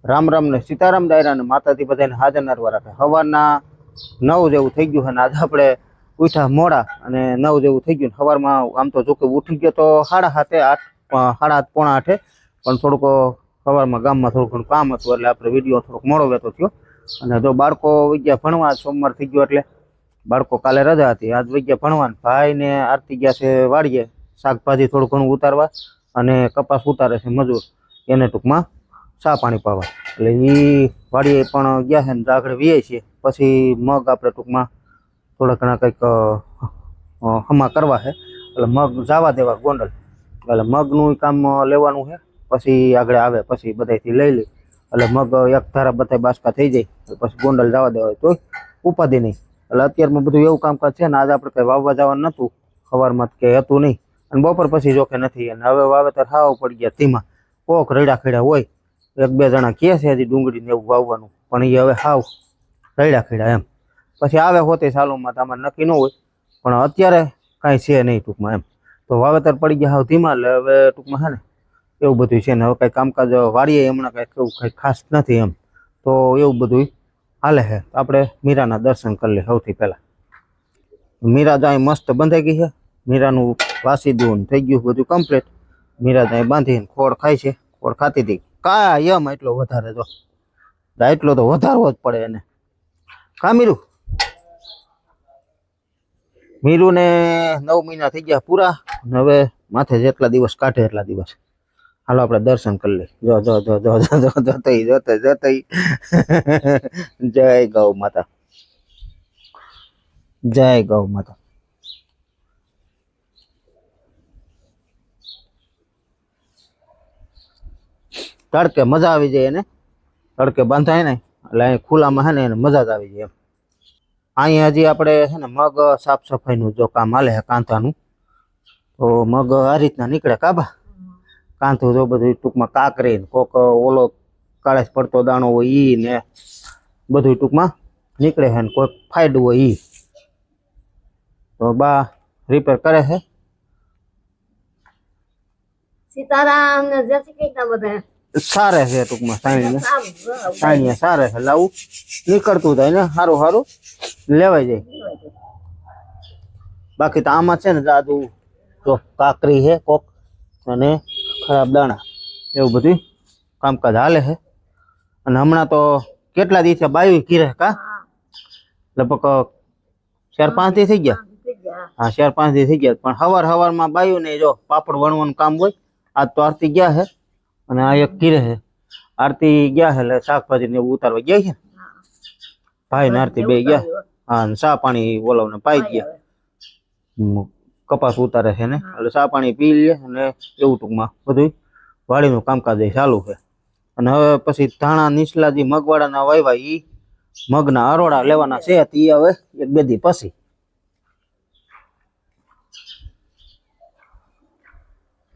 રામ રામ ને સીતારામ દાયરા ને માતાજી બધાને હાજર નરવા રાખે। સવારના 9 જેવું થઈ ગયું અને આજે આપણે ઉઠ્યા મોડા અને 9 જેવું થઈ ગયું। સવારમાં આમ તો જો કે ઉઠી ગયો તો 7:30 8 7:30 પોણા 8 પણ થોડુંક સવારમાં ગામમાં થોડું ઘણું કામ હતું એટલે આપણે વિડીયો થોડોક મોડો વેતો થયો। અને જો બાળકો વિદ્યા ભણવા સોમવાર થઈ ગયો એટલે બાળકો કાલે રજા હતી, આજ વિદ્યા ભણવા। ભાઈ ને આરતી ગયા છે વાડીએ શાકભાજી થોડું ઘણું ઉતારવા અને કપાસ ઉતારે છે મજૂર, એને ટૂંકમાં ચા પાણી પાવા। એટલે એ વાડીએ પણ ગયા છે ને આગળ વીએ છીએ। પછી મગ આપણે ટૂંકમાં થોડા ઘણા કંઈક હમા કરવા છે એટલે મગ જવા દેવા ગોંડલ, એટલે મગનું કામ લેવાનું છે। પછી આગળ આવે પછી બધાથી લઈ લઈ એટલે મગ એક ધારા બધા બાસકા થઈ જાય પછી ગોંડલ જવા દેવા તો ઉપાધિ નહીં। એટલે અત્યારમાં બધું એવું કામકાજ છે ને આજે આપણે કંઈ વાવવા જવાનું નહોતું, સવારમાં કે હતું નહીં અને બપોર પછી જોકે નથી। અને હવે વાવેતર હાવ પડી ગયા ધીમા, કોક રેડા ખેડા હોય, એક બે જણા કહે છે હજી ડુંગળી ને એવું વાવવાનું પણ એ હવે હાવ રેડા ખેડા એમ। પછી આવે હોતે સાલોમાં તમારે નક્કી ન હોય પણ અત્યારે કાંઈ છે નહીં ટૂંકમાં એમ। તો વાવેતર પડી ગયા હાવ ધીમા એટલે હવે ટૂંકમાં છે ને એવું બધું છે ને હવે કાંઈ કામકાજ વાડીએ હમણાં કાંઈક એવું કાંઈ ખાસ નથી એમ। તો એવું બધું હાલે છે। આપણે મીરાના દર્શન કરી લઈએ સૌથી પહેલાં। મીરા જાય મસ્ત બંધાઈ ગઈ છે, મીરાનું વાસી દૂન થઈ ગયું બધું કમ્પ્લીટ। મીરા જાય બાંધીને ખોળ ખાય છે, ખોળ ખાતી હતી કાયમ એટલો વધારે જો એટલો તો વધારવો જ પડે એને કા મીરું? મીરું ને 9 મહિના થઈ ગયા પૂરા, હવે માથે જેટલા દિવસ કાઢે એટલા દિવસ। હાલો આપણે દર્શન કરી લઈએ। જો જો જો જો જો જતઈ જતઈ જતઈ જય ગૌ માતા, જય ગૌ માતા। તડકે મજા આવી જાય એને, તડકે બાંધાય ને એટલે અહીં ખુલ્લામાં છે ને એને મજા જ આવી જાય એમ। અહીંયા હજી આપણે છે ને મગ સાફ સફાઈનું જો કામ હાલે છે કાંતાનું। તો મગ આ રીતના નીકળે કાબા, કાંતું જો બધું ટૂંકમાં કાકરી કોક ઓલો કાળેશ પડતો દાણો હોય ઈ ને બધું ટૂંકમાં નીકળે છે ને કોઈક ફાયદું હોય ઈ। તો બા રિપેર કરે છે। સીતારામ ને જય શ્રી કૃષ્ણ બધા સારે છે ટૂંકમાં સાણીએ સારે છે, લાવું નીકળતું થાય ને સારું સારું લેવાઈ જાય। બાકી તો આમાં છે ને જાદુ જો કાકરી છે કોક અને ખરાબ દાણા એવું બધું કામકાજ હાલે છે। અને હમણાં તો કેટલા દિવસે બાયું કીરે કા લગભગ 4-5 દી થઈ ગયા। હા 4-5 દી થઈ ગયા પણ સવારમાં બાયું ને જો પાપડ વણવાનું કામ હોય। આજ તો આરતી ગયા છે અને આ એક કીરે છે, આરતી ગયા છે એટલે શાકભાજી ને એવું ઉતારવા ગયા છે। ભાઈ ને આરતી બે ગયા, હા ચા પાણી બોલાવને પાઈ ગયા, કપાસ ઉતારે છે ને એટલે ચા પાણી પી લે અને એવું ટૂંકમાં બધું વાડીનું કામકાજ ચાલુ છે। અને હવે પછી ધાણા નીચલા જે મગવાળાના વાવ્યા ઈ મગના અરોડા લેવાના છે, તે હવે 1-2 દી પછી।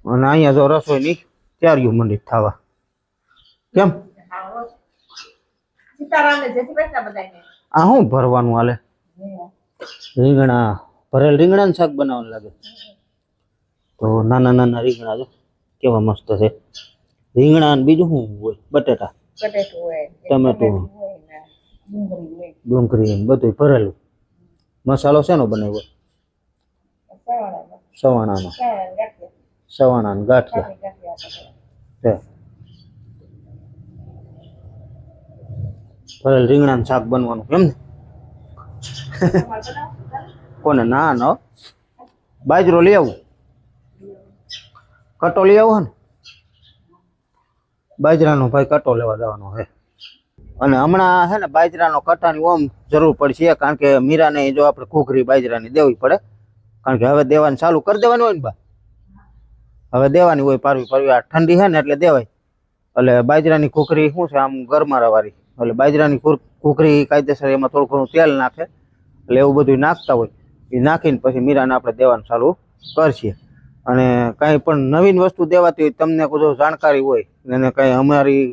અને અહીંયા જો રસોઈની તૈયારીઓ મંડી થવા કેમ આ શું ભરવાનું હાલે? રીંગણા ભરેલ રીંગણાનું શાક બનાવવાનું લાગે। તો નાના નાના રીંગણા જો કેવા મસ્ત છે, રીંગણા ને બીજું શું હોય? બટેટા ટમેટું ડુંગળી બધું ભરેલું। મસાલો શેનો બનાવ્યો? સવાણાનો, સવાણાના ગાંઠિયા ભરેલ રીંગણાનું શાક બનવાનું એમ ને? કોને? ના ના બાજરો લઈ આવું, કટો લઈ આવો ને બાજરાનો ભાઈ કટો લેવા જવાનો છે। અને હમણાં છે ને બાજરાનો કટાની ઓમ જરૂર પડશે કારણ કે મીરાને જો આપણે ઘૂઘરી બાજરાની દેવી પડે કારણ કે હવે દેવાની ચાલુ કરી દેવાની હોય ને બા, હવે દેવાની હોય પારવી આ ઠંડી છે ને એટલે દેવાય। એટલે બાજરાની ઘૂઘરી શું છે આમ ગરમારા વાળી, એટલે બાજરાની ઘૂઘરી કાયદેસર એમાં થોડું ઘણું તેલ નાખે એટલે એવું બધું નાખતા હોય એ નાખીને પછી મીરાને આપણે દેવાનું ચાલુ કરશે। અને કાંઈ પણ નવીન વસ્તુ દેવાતી હોય તમને કોઈ જાણકારી હોય અને કાંઈ અમારી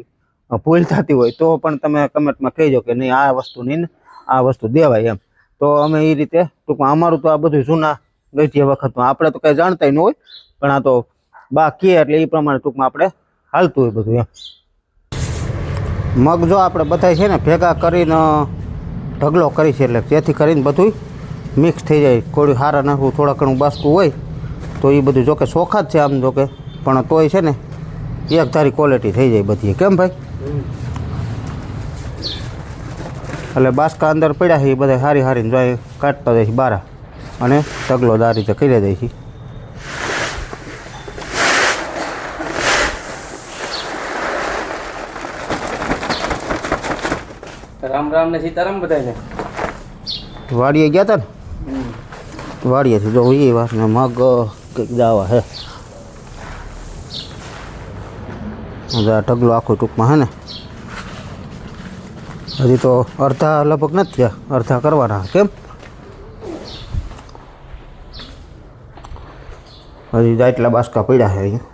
ભૂલ થતી હોય તો પણ તમે કમેન્ટમાં કહેજો કે નહીં આ વસ્તુ નહીં આ વસ્તુ દેવાય એમ। તો અમે એ રીતે ટૂંકમાં અમારું તો આ બધું જૂના ગઈ વખતમાં આપણે તો કંઈ જાણતા ન હોય પણ આ તો બા કહે એટલે એ પ્રમાણે ટૂંકમાં આપણે હાલતું હોય બધું એમ। મગ જો આપણે બધા છે ને ભેગા કરીને ઢગલો કરી છે, એટલે જેથી કરીને બધું મિક્સ થઈ જાય. કોળી હારા નાખવું, થોડા ઘણું બાસકું હોય તો એ બધું જોકે ચોખા જ છે આમ જોકે, પણ તોય છે ને એક ધારી ક્વોલિટી થઈ જાય બધી. કેમ ભાઈ? એટલે બાસકા અંદર પડ્યા છે એ બધા હારી હારીને જાય કાઢતા જાય છે બારા, અને ઢગલો આ રીતે કરી દે છે. રામ રામ ને સીતારામ બધાને. વાડીએ ગયા હતા ને, વાડીએથી જો એ વાત ને મગ કંઈક દાવા હે. આ ઢગલો આખો ટૂંકમાં હે ને, હજી તો અડધા લગભગ નથી થયા, અડધા કરવાના. કેમ? હજી એટલા બાસકા પડ્યા છે અહીંયા.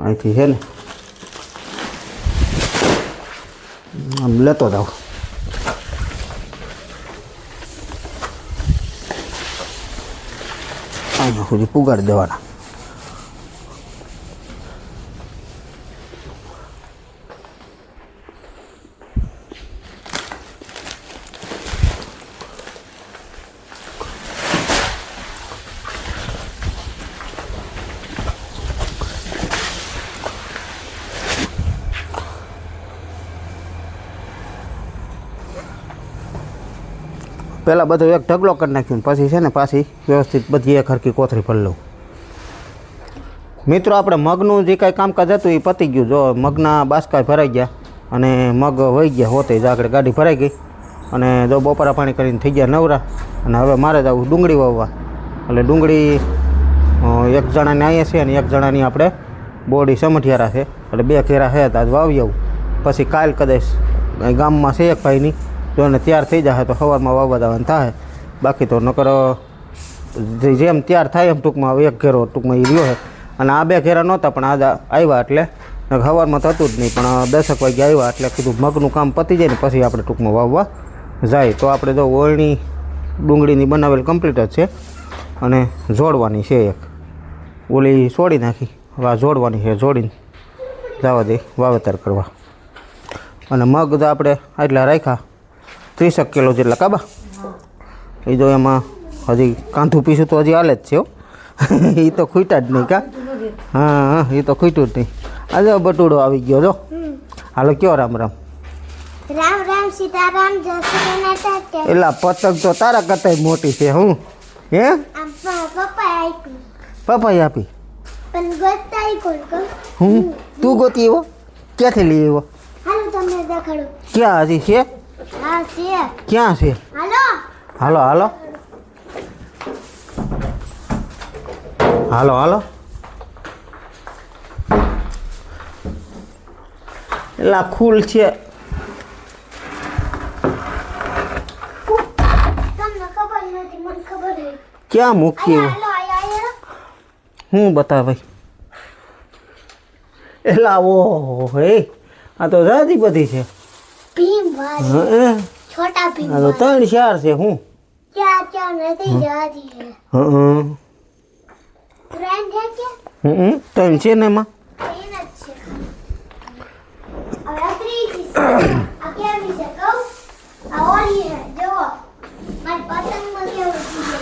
અહીંથી છે ને આમ લેતો જાવ. અહીંયા સુધી પુગાડી દેવાના. પહેલાં બધું એક ઢગલો કરી નાખ્યું, પછી છે ને પાછી વ્યવસ્થિત બધી એક હરખી કોથળી ભરી લઉં. મિત્રો, આપણે મગનું જે કાંઈ કામકાજ હતું એ પતી ગયું. જો મગના બાસકા ભરાઈ ગયા અને મગ વહી ગયા હોતે જ આગળ ગાડી ભરાઈ ગઈ, અને જો બપોરા પાણી કરીને થઈ ગયા નવરા. અને હવે મારે જવું ડુંગળી વાવવા. એટલે ડુંગળી એક જણાની અહીંયા છે અને એક જણાની આપણે બોડી સમઠિયારા છે, એટલે 2 ઘેરા છે. આજ વાવી આવું, પછી કાલ કદાચ ગામમાં છે એક ભાઈની, જો એને તૈયાર થઈ જાય તો સવારમાં વાવવા જવાનું થાય. બાકી તો નકર જેમ તૈયાર થાય એમ ટૂંકમાં એક ઘેરો ટૂંકમાં એ રહ્યો છે. અને આ 2 ઘેરા નહોતા, પણ આજે આવ્યા એટલે સવારમાં થતું જ નહીં, પણ 10 વાગે આવ્યા એટલે કીધું મગનું કામ પતી જાય ને પછી આપણે ટૂંકમાં વાવવા જાય. તો આપણે જો ઓળણી ડુંગળીની બનાવેલ કમ્પ્લીટ જ છે, અને જોડવાની છે એક. ઓલી છોડી નાખી, હવે આ જોડવાની છે, જોડીને જવા દે વાવેતર કરવા. અને મગ તો આપણે આટલા રાખ્યા 30 કિલો જેટલા કાબા. એ જો એમાં હજી કાંધું પીસું તો હજી હાલે જ છે. એ તો ખૂટ્યા જ નહીં કા? હા, એ તો ખૂટ્યું જ નહીં. આજે બટુડો આવી ગયો જો. હાલો કયો રામ રામ. રામ રામ સીતારામ જય શ્રી કૃષ્ણ. એલા પતંગ તો તારા કરતા મોટી છે. હું હે પપ્પા આપ્યું. પપ્પાએ આપી? પણ ગોતાઈ કોણ કોણ? હું તું ગોતી એવો? ક્યાંથી લઈ આવ્યો? હાલો તમને દેખાડું. ક્યાં હજી છે? હા છે. ક્યાં છે? હાલો હાલો હાલો હાલો હાલો. એલા ખુલ છે. તમને ખબર નથી, મને ખબર છે. ક્યાં મૂકી એવું? હાલો આયા. હું બતાવે? એલા ઓ હે, આ તો જાજી બધી છે. ભીમ વાળી હા, છોટા ભીમ આ તો 3-4 છે. હું ક્યાં ક્યાં નથી જાતી છે. હા, ટ્રેન છે કે 3 છે ને એમાં. ટ્રેન જ છે. હવે ત્રીજી છે. આ કેવી છે કહું? આ ઓલી છે જો. મારી પતંગમાં કેવું થઈ જાય.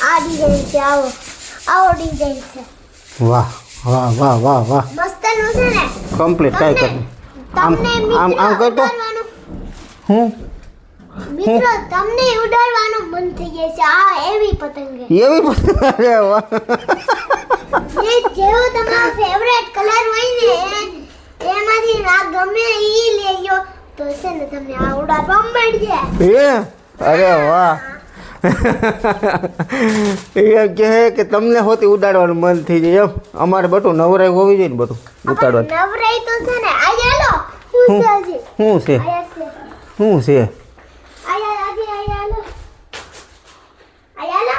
આ ડિઝાઇન છે. આવો ડિઝાઇન છે. વાહ વાહ વાહ વાહ વાહ, મસ્તનું છે ને. કમ્પ્લીટ કાંઈ કર. આમ તમને આમ આમ કરતો હું મિત્રો તમને ઉડાડવાનું મન થઈ જાય છે. આ એવી પતંગ છે. એવી પતંગ? અરે વાહ. જે જેવો તમારો ફેવરેટ કલર હોય ને એમાંથી આ ગમે ઈ લેજો તો છે ને તમને આ ઉડાડવા મળશે. હે અરે વાહ. એમ કહે કે તમને હોતી ઉડાડવાનું મન થઈ જાય એમ. અમારે બધું નવરાઈ હોવી જોઈએ ને બધું ઉતાડવાનું. નવરાઈ તો છે ને આયા લો. શું છે હજી? શું છે? આયા છે. શું છે? આયા હજી આયા લો. આયા લો.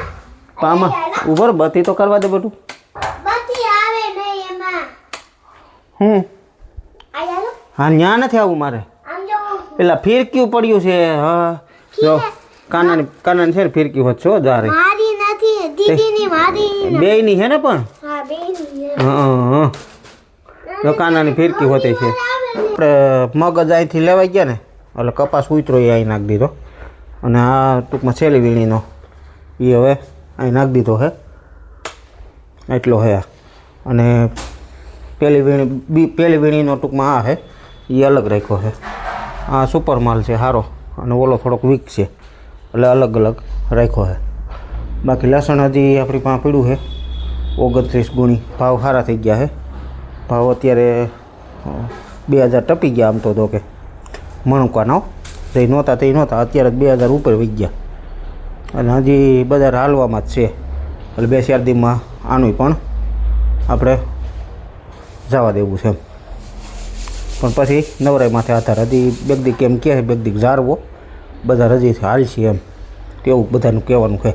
પામાં ઉપર બત્તી તો કરવા દે બધું. બાકી આવે નહીં એમાં. હું આયા લો. હા, ન્યા નથી આવું મારે. આમ જો પેલા ફિરક્યું પડ્યું છે. હા જો કાનાની છે ને ફિરકી હોત છો જારે. મારી નથી દીદીની મારી. બેયની છે ને પણ. હા બેની હા તો કાનાની ફિરકી હોતી છે આપણે મગજ અહીંથી લેવાઈ ગયા ને એટલે કપાસ ઉતરો એ અહીં નાખી દીધો અને આ ટૂંકમાં છેલ્લી વીણીનો એ હવે અહીં નાખી દીધો છે એટલો છે અને પેલી વીણીનો ટૂંકમાં આ છે એ અલગ રાખ્યો છે આ સુપર માલ છે સારો અને ઓલો થોડોક વીક છે એટલે અલગ અલગ રાખ્યો છે બાકી લસણ હજી આપણી પાસે પીળું છે 29 ગુણી ભાવ સારા થઈ ગયા છે ભાવ અત્યારે 2000 ટપી ગયા આમ તો કે મણકાનો તે નહોતા અત્યારે 2000 ઉપર વહી ગયા અને હજી બજાર હાલવામાં જ છે એટલે 2-4 દીમાં આનું પણ આપણે જવા દેવું છે પણ પછી નવરાઈ માથે આધાર હજી બેગદી કેમ કહે બેગદી જાળવો બજાર હજી હાલશે એમ તેવું બધાનું કહેવાનું છે